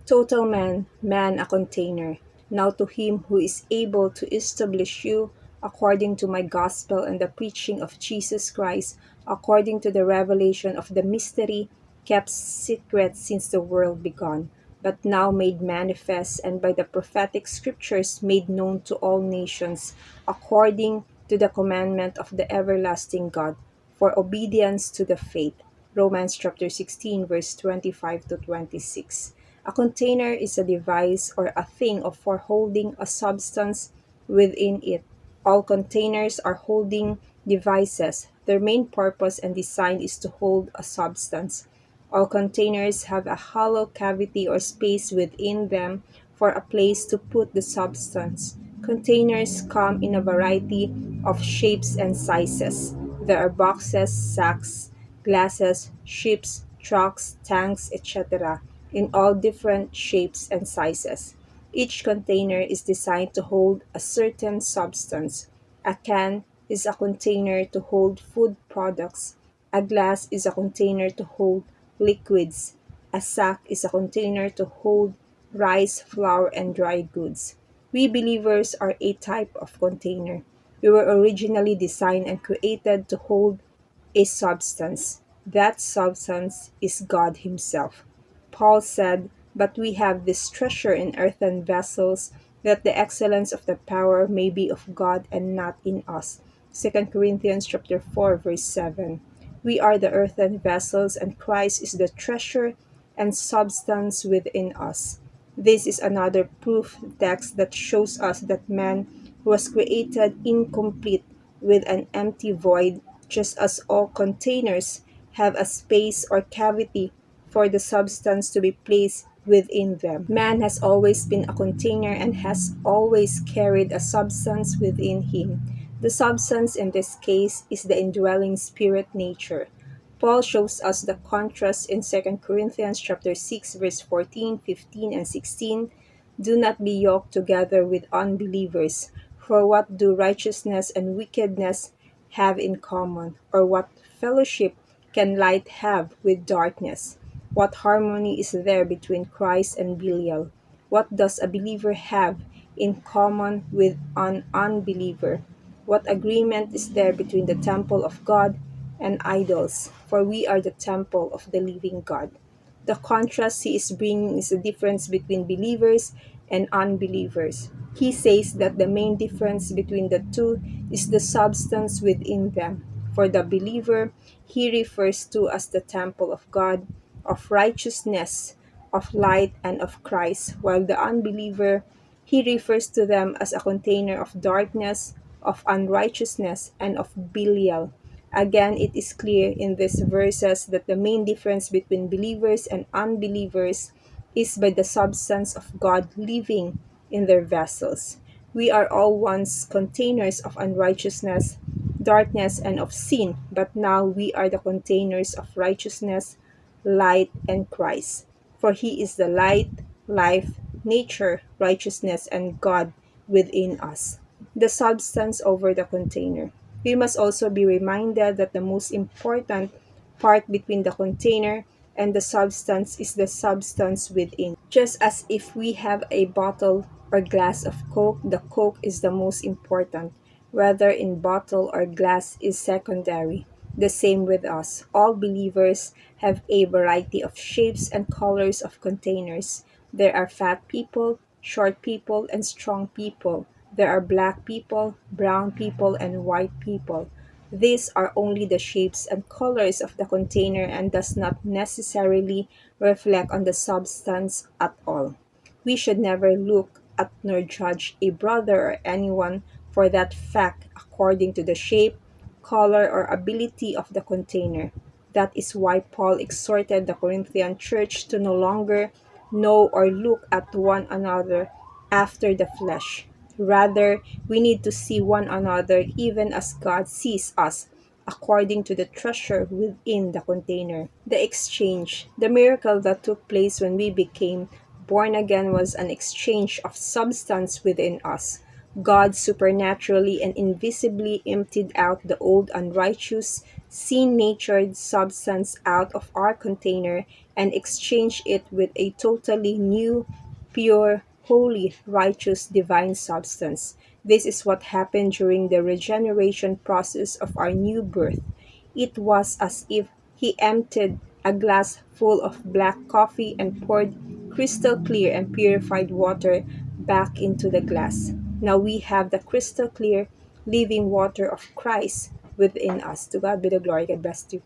Total man, man a container. Now to him who is able to establish you according to my gospel and the preaching of Jesus Christ, according to the revelation of the mystery kept secret since the world began, but now made manifest and by the prophetic scriptures made known to all nations, according to the commandment of the everlasting God, for obedience to the faith. Romans chapter 16 verse 25 to 26. A container is a device or a thing of for holding a substance within it. All containers are holding devices. Their main purpose and design is to hold a substance. All containers have a hollow cavity or space within them for a place to put the substance. Containers come in a variety of shapes and sizes. There are boxes, sacks, glasses, ships, trucks, tanks, etc., in all different shapes and sizes. Each container is designed to hold a certain substance. A can is a container to hold food products. A glass is a container to hold liquids. A sack is a container to hold rice, flour, and dry goods. We believers are a type of container. We were originally designed and created to hold a substance. That substance is God Himself. Paul said, "But we have this treasure in earthen vessels, that the excellence of the power may be of God and not in us." Second Corinthians chapter 4, verse 7. We are the earthen vessels, and Christ is the treasure and substance within us. This is another proof text that shows us that man was created incomplete with an empty void, just as all containers have a space or cavity for the substance to be placed within them. Man has always been a container and has always carried a substance within him. The substance in this case is the indwelling spirit nature. Paul shows us the contrast in Second Corinthians chapter 6 verse 14, 15 and 16. Do not be yoked together with unbelievers. For what do righteousness and wickedness have in common? Or what fellowship can light have with darkness? What harmony is there between Christ and Belial? What does a believer have in common with an unbeliever? What agreement is there between the temple of God and idols? For we are the temple of the living God. The contrast he is bringing is the difference between believers and unbelievers. He says that the main difference between the two is the substance within them. For the believer, he refers to as the temple of God, of righteousness, of light, and of Christ, while the unbeliever, he refers to them as a container of darkness, of unrighteousness, and of Belial. Again, it is clear in these verses that the main difference between believers and unbelievers is by the substance of God living in their vessels. We are all once containers of unrighteousness, darkness, and of sin, but now we are the containers of righteousness, light, and Christ. For He is the light, life, nature, righteousness, and God within us. The substance over the container. We must also be reminded that the most important part between the container and the substance is the substance within. Just as if we have a bottle or glass of Coke, the Coke is the most important, whether in bottle or glass is secondary. The same with us. All believers have a variety of shapes and colors of containers. There are fat people, short people, and strong people. There are black people, brown people, and white people. These are only the shapes and colors of the container and does not necessarily reflect on the substance at all. We should never look at nor judge a brother or anyone for that fact according to the shape, color, or ability of the container. That is why Paul exhorted the Corinthian church to no longer know or look at one another after the flesh. Rather, we need to see one another even as God sees us, according to the treasure within the container. The exchange, the miracle that took place when we became born again, was an exchange of substance within us. God supernaturally and invisibly emptied out the old unrighteous, sin natured substance out of our container and exchange it with a totally new, pure, holy, righteous, divine substance. This is what happened during the regeneration process of our new birth. It was as if he emptied a glass full of black coffee and poured crystal clear and purified water back into the glass. Now we have the crystal clear living water of Christ within us. To God be the glory. God bless you.